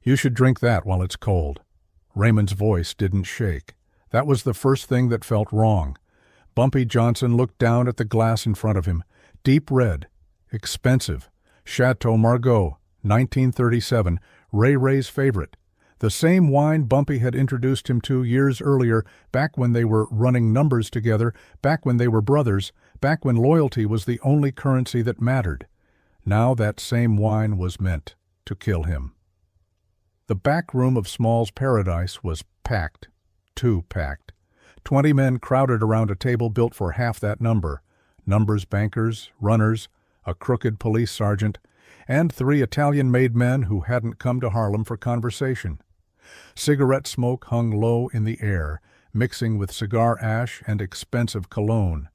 You should drink that while it's cold. Raymond's voice didn't shake. That was the first thing that felt wrong. Bumpy Johnson looked down at the glass in front of him. Deep red. Expensive. Chateau Margaux, 1937, Ray Ray's favorite. The same wine Bumpy had introduced him to years earlier, back when they were running numbers together, back when they were brothers, back when loyalty was the only currency that mattered. Now that same wine was meant to kill him. The back room of Small's Paradise was packed. Too packed. 20 men crowded around a table built for half that number. Numbers bankers, runners, a crooked police sergeant, and 3 Italian-made men who hadn't come to Harlem for conversation. Cigarette smoke hung low in the air, mixing with cigar ash and expensive cologne.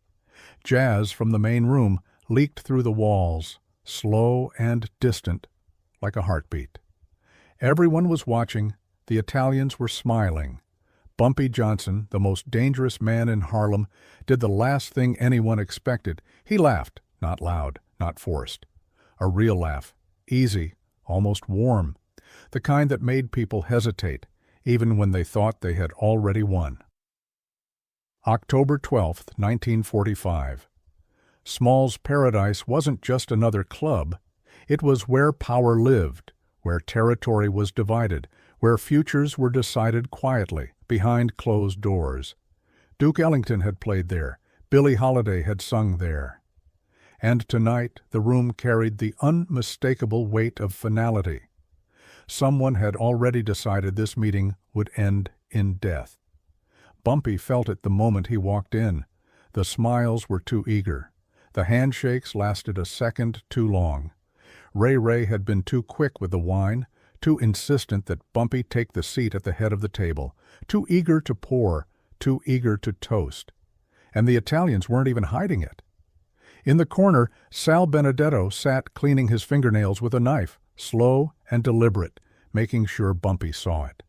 Jazz from the main room leaked through the walls, slow and distant, like a heartbeat. Everyone was watching. The Italians were smiling. Bumpy Johnson, the most dangerous man in Harlem, did the last thing anyone expected. He laughed, not loud, not forced. A real laugh, easy, almost warm, the kind that made people hesitate, even when they thought they had already won. October 12, 1945. Small's Paradise wasn't just another club. It was where power lived, where territory was divided, where futures were decided quietly, behind closed doors. Duke Ellington had played there. Billie Holiday had sung there. And tonight the room carried the unmistakable weight of finality. Someone had already decided this meeting would end in death. Bumpy felt it the moment he walked in. The smiles were too eager. The handshakes lasted a second too long. Ray Ray had been too quick with the wine, too insistent that Bumpy take the seat at the head of the table, too eager to pour, too eager to toast. And the Italians weren't even hiding it. In the corner, Sal Benedetto sat cleaning his fingernails with a knife, slow and deliberate, making sure Bumpy saw it.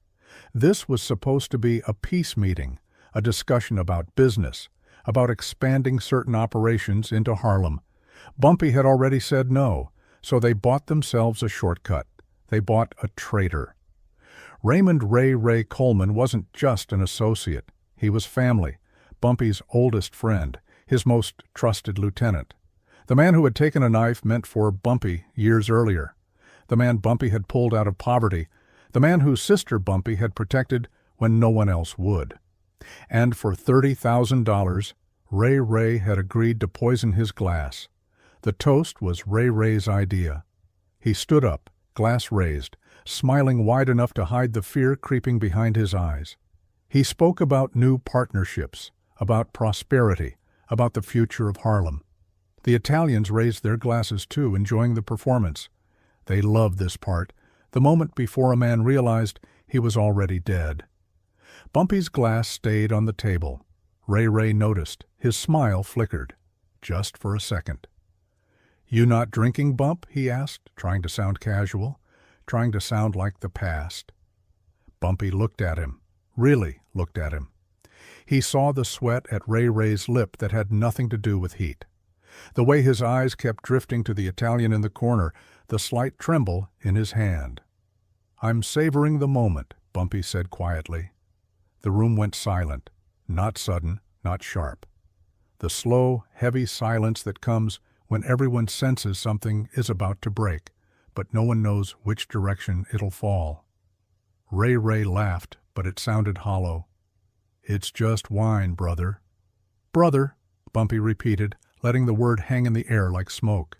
This was supposed to be a peace meeting, a discussion about business, about expanding certain operations into Harlem. Bumpy had already said no, so they bought themselves a shortcut. They bought a traitor. Raymond Ray Ray Coleman wasn't just an associate. He was family, Bumpy's oldest friend, his most trusted lieutenant. The man who had taken a knife meant for Bumpy years earlier. The man Bumpy had pulled out of poverty. The man whose sister Bumpy had protected when no one else would. And for $30,000, Ray Ray had agreed to poison his glass. The toast was Ray Ray's idea. He stood up, glass raised, smiling wide enough to hide the fear creeping behind his eyes. He spoke about new partnerships, about prosperity, about the future of Harlem. The Italians raised their glasses too, enjoying the performance. They loved this part, the moment before a man realized he was already dead. Bumpy's glass stayed on the table. Ray Ray noticed. His smile flickered, just for a second. "You not drinking, Bump?" he asked, trying to sound casual, trying to sound like the past. Bumpy looked at him, really looked at him. He saw the sweat at Ray Ray's lip that had nothing to do with heat. The way his eyes kept drifting to the Italian in the corner, the slight tremble in his hand. "I'm savoring the moment," Bumpy said quietly. The room went silent, not sudden, not sharp. The slow, heavy silence that comes when everyone senses something is about to break, but no one knows which direction it'll fall. Ray Ray laughed, but it sounded hollow. "It's just wine, brother." "Brother," Bumpy repeated, letting the word hang in the air like smoke.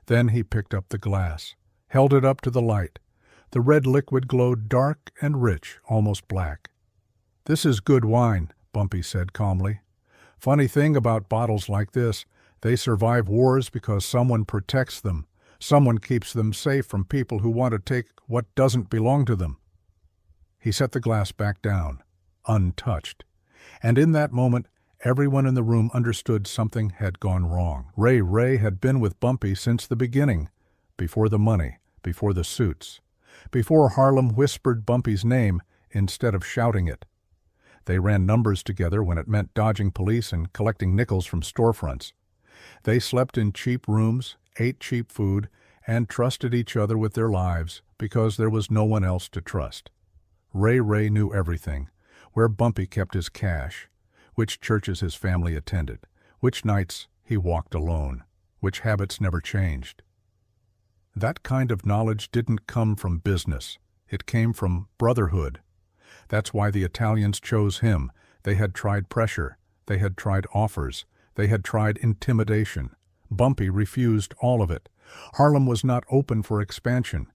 Then he picked up the glass, held it up to the light. The red liquid glowed dark and rich, almost black. "This is good wine," Bumpy said calmly. "Funny thing about bottles like this, they survive wars because someone protects them. Someone keeps them safe from people who want to take what doesn't belong to them." He set the glass back down, untouched. And in that moment, everyone in the room understood something had gone wrong. Ray Ray had been with Bumpy since the beginning, before the money, before the suits, before Harlem whispered Bumpy's name instead of shouting it. They ran numbers together when it meant dodging police and collecting nickels from storefronts. They slept in cheap rooms, ate cheap food, and trusted each other with their lives because there was no one else to trust. Ray knew everything: where Bumpy kept his cash, which churches his family attended, which nights he walked alone, which habits never changed. That kind of knowledge didn't come from business. It came from brotherhood. That's why the Italians chose him. They had tried pressure. They had tried offers. They had tried intimidation. Bumpy refused all of it. Harlem was not open for expansion,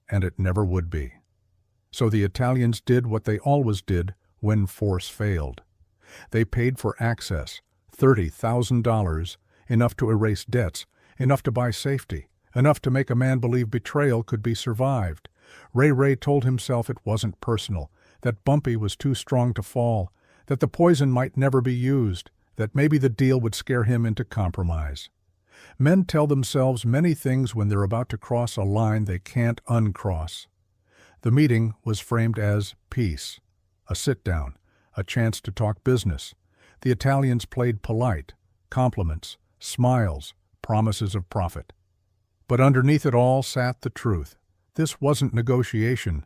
and it never would be. So the Italians did what they always did when force failed. They paid for access, $30,000, enough to erase debts, enough to buy safety, enough to make a man believe betrayal could be survived. Ray told himself it wasn't personal, that Bumpy was too strong to fall, that the poison might never be used, that maybe the deal would scare him into compromise. Men tell themselves many things when they're about to cross a line they can't uncross. The meeting was framed as peace, a sit-down, a chance to talk business. The Italians played polite, compliments, smiles, promises of profit. But underneath it all sat the truth. This wasn't negotiation.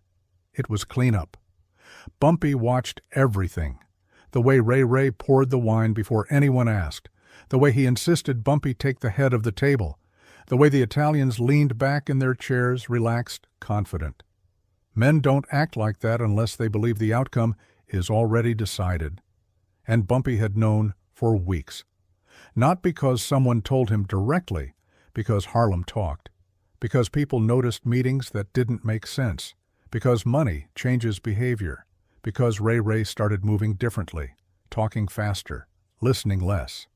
It was cleanup. Bumpy watched everything. The way Ray poured the wine before anyone asked. The way he insisted Bumpy take the head of the table. The way the Italians leaned back in their chairs, relaxed, confident. Men don't act like that unless they believe the outcome is already decided. And Bumpy had known for weeks. Not because someone told him directly, because Harlem talked. Because people noticed meetings that didn't make sense. Because money changes behavior. Because Ray started moving differently, talking faster, listening less.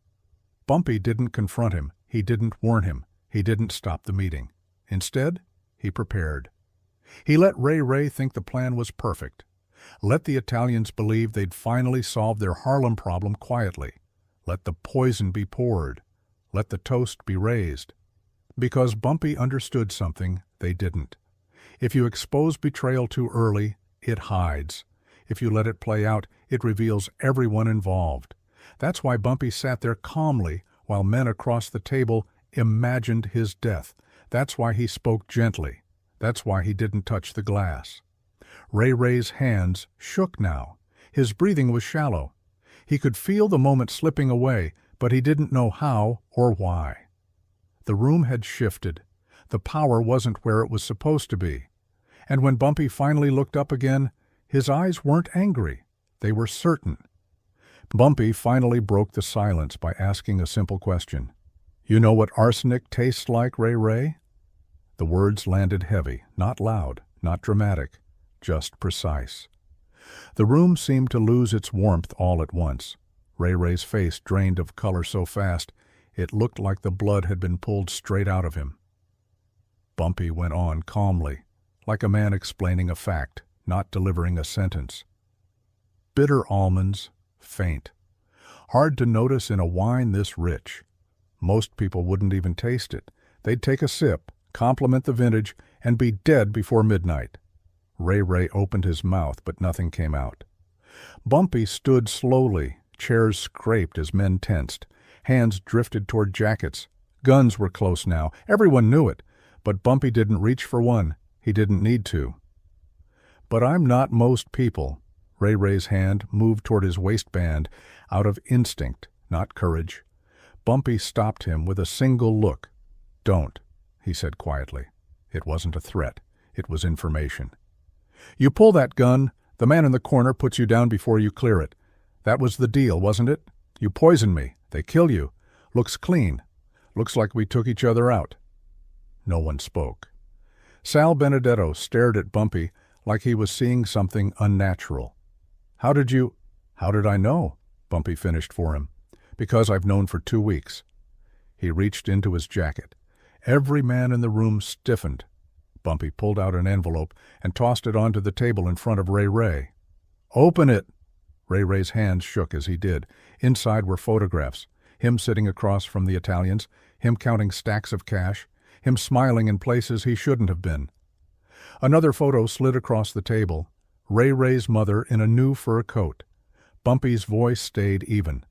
Bumpy didn't confront him. He didn't warn him. He didn't stop the meeting. Instead, he prepared. He let Ray think the plan was perfect. Let the Italians believe they'd finally solved their Harlem problem quietly. Let the poison be poured. Let the toast be raised. Because Bumpy understood something they didn't. If you expose betrayal too early, it hides. If you let it play out, it reveals everyone involved. That's why Bumpy sat there calmly while men across the table imagined his death. That's why he spoke gently. That's why he didn't touch the glass. Ray's hands shook now. His breathing was shallow. He could feel the moment slipping away, but he didn't know how or why. The room had shifted. The power wasn't where it was supposed to be. And when Bumpy finally looked up again, his eyes weren't angry. They were certain. Bumpy finally broke the silence by asking a simple question. "You know what arsenic tastes like, Ray?" The words landed heavy, not loud, not dramatic, just precise. The room seemed to lose its warmth all at once. Ray's face drained of color so fast, it looked like the blood had been pulled straight out of him. Bumpy went on calmly, like a man explaining a fact, not delivering a sentence. Bitter almonds, faint. Hard to notice in a wine this rich. Most people wouldn't even taste it. They'd take a sip, compliment the vintage, and be dead before midnight. Ray opened his mouth, but nothing came out. Bumpy stood slowly. Chairs scraped as men tensed. Hands drifted toward jackets. Guns were close now. Everyone knew it. But Bumpy didn't reach for one. He didn't need to. "But I'm not most people." Ray's hand moved toward his waistband, out of instinct, not courage. Bumpy stopped him with a single look. "Don't," he said quietly. It wasn't a threat. It was information. "You pull that gun, the man in the corner puts you down before you clear it. That was the deal, wasn't it? You poison me. They kill you. Looks clean. Looks like we took each other out." No one spoke. Sal Benedetto stared at Bumpy like he was seeing something unnatural. How did I know?" Bumpy finished for him. "Because I've known for 2 weeks." He reached into his jacket. Every man in the room stiffened. Bumpy pulled out an envelope and tossed it onto the table in front of Ray. "Open it!" Ray's hands shook as he did. Inside were photographs. Him sitting across from the Italians, him counting stacks of cash, him smiling in places he shouldn't have been. Another photo slid across the table. Ray's mother in a new fur coat. Bumpy's voice stayed even.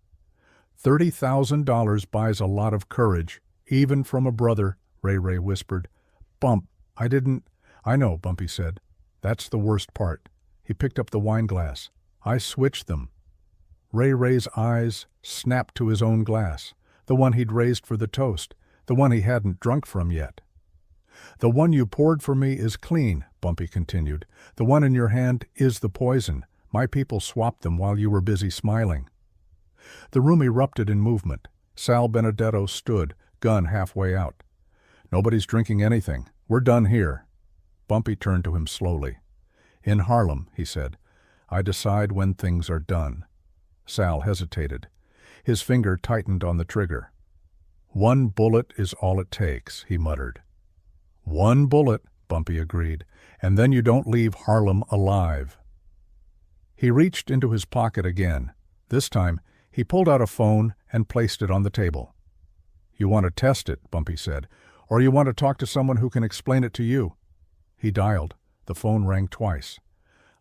$30,000 buys a lot of courage, even from a brother, Ray whispered. Bump, I didn't—" "I know," Bumpy said. "That's the worst part." He picked up the wine glass. "I switched them." Ray Ray's eyes snapped to his own glass, the one he'd raised for the toast, the one he hadn't drunk from yet. "The one you poured for me is clean," Bumpy continued. "The one in your hand is the poison. My people swapped them while you were busy smiling." The room erupted in movement. Sal Benedetto stood, gun halfway out. "Nobody's drinking anything. We're done here." Bumpy turned to him slowly. "In Harlem," he said, "I decide when things are done." Sal hesitated. His finger tightened on the trigger. "One bullet is all it takes," he muttered. "One bullet," Bumpy agreed, "and then you don't leave Harlem alive." He reached into his pocket again. This time, he pulled out a phone and placed it on the table. "You want to test it," Bumpy said, "or you want to talk to someone who can explain it to you?" He dialed. The phone rang twice.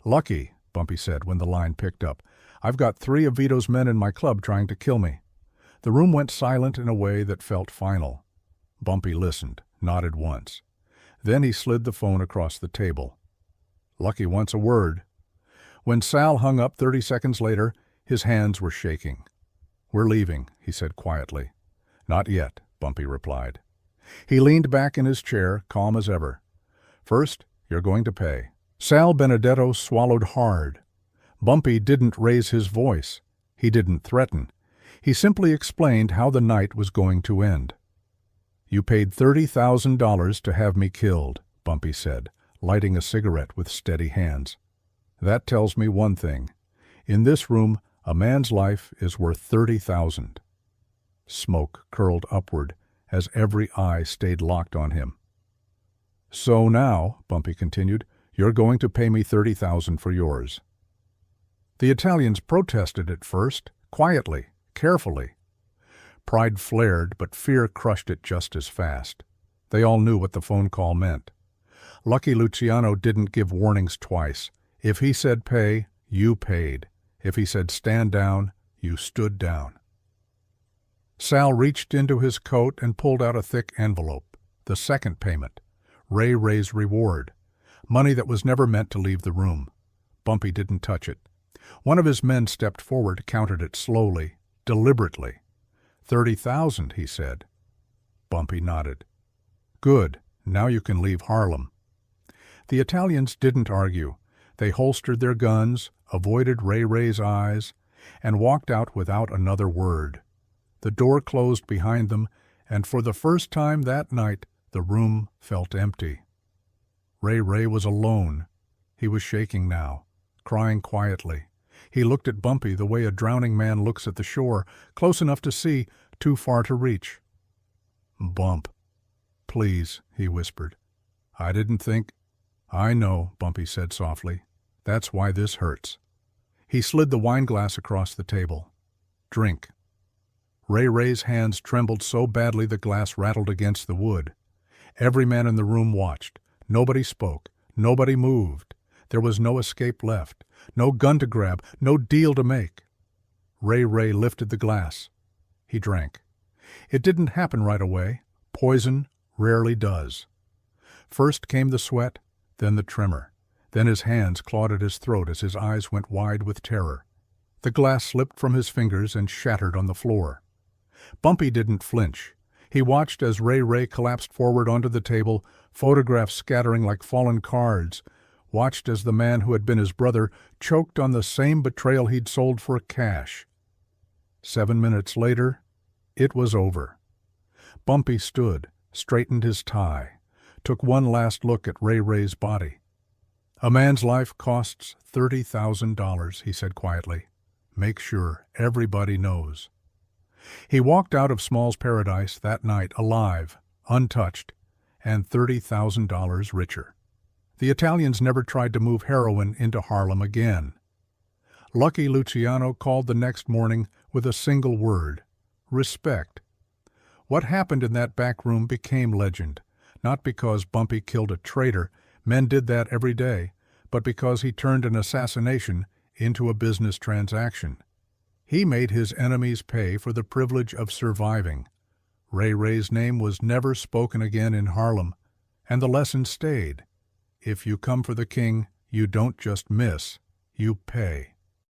"Lucky," Bumpy said when the line picked up. "I've got 3 of Vito's men in my club trying to kill me." The room went silent in a way that felt final. Bumpy listened, nodded once. Then he slid the phone across the table. "Lucky wants a word." When Sal hung up 30 seconds later, his hands were shaking. "We're leaving," he said quietly. "Not yet," Bumpy replied. He leaned back in his chair, calm as ever. "First, you're going to pay." Sal Benedetto swallowed hard. Bumpy didn't raise his voice. He didn't threaten. He simply explained how the night was going to end. "You paid $30,000 to have me killed," Bumpy said, lighting a cigarette with steady hands. "That tells me one thing. In this room, a man's life is worth $30,000. Smoke curled upward as every eye stayed locked on him. "So now," Bumpy continued, "you're going to pay me $30,000 for yours." The Italians protested at first, quietly, carefully. Pride flared, but fear crushed it just as fast. They all knew what the phone call meant. Lucky Luciano didn't give warnings twice. If he said pay, you paid. If he said stand down, you stood down. Sal reached into his coat and pulled out a thick envelope. The second payment. Ray Ray's reward. Money that was never meant to leave the room. Bumpy didn't touch it. One of his men stepped forward, counted it slowly, deliberately. $30,000, he said. Bumpy nodded. "Good. Now you can leave Harlem." The Italians didn't argue. They holstered their guns, avoided Ray Ray's eyes, and walked out without another word. The door closed behind them, and for the first time that night, the room felt empty. Ray Ray was alone. He was shaking now, crying quietly. He looked at Bumpy the way a drowning man looks at the shore, close enough to see, too far to reach. "Bump, please," he whispered. "I didn't think—" "I know," Bumpy said softly. "That's why this hurts." He slid the wineglass across the table. "Drink." Ray Ray's hands trembled so badly the glass rattled against the wood. Every man in the room watched. Nobody spoke. Nobody moved. There was no escape left. No gun to grab. No deal to make. Ray Ray lifted the glass. He drank. It didn't happen right away. Poison rarely does. First came the sweat, then the tremor. Then his hands clawed at his throat as his eyes went wide with terror. The glass slipped from his fingers and shattered on the floor. Bumpy didn't flinch. He watched as Ray Ray collapsed forward onto the table, photographs scattering like fallen cards, watched as the man who had been his brother choked on the same betrayal he'd sold for cash. 7 minutes later, it was over. Bumpy stood, straightened his tie, took one last look at Ray Ray's body. "A man's life costs $30,000, he said quietly. "Make sure everybody knows." He walked out of Small's Paradise that night alive, untouched, and $30,000 richer. The Italians never tried to move heroin into Harlem again. Lucky Luciano called the next morning with a single word: respect. What happened in that back room became legend, not because Bumpy killed a traitor, men did that every day, but because he turned an assassination into a business transaction. He made his enemies pay for the privilege of surviving. Ray Ray's name was never spoken again in Harlem, And the lesson stayed. If you come for the king, you don't just miss, you pay.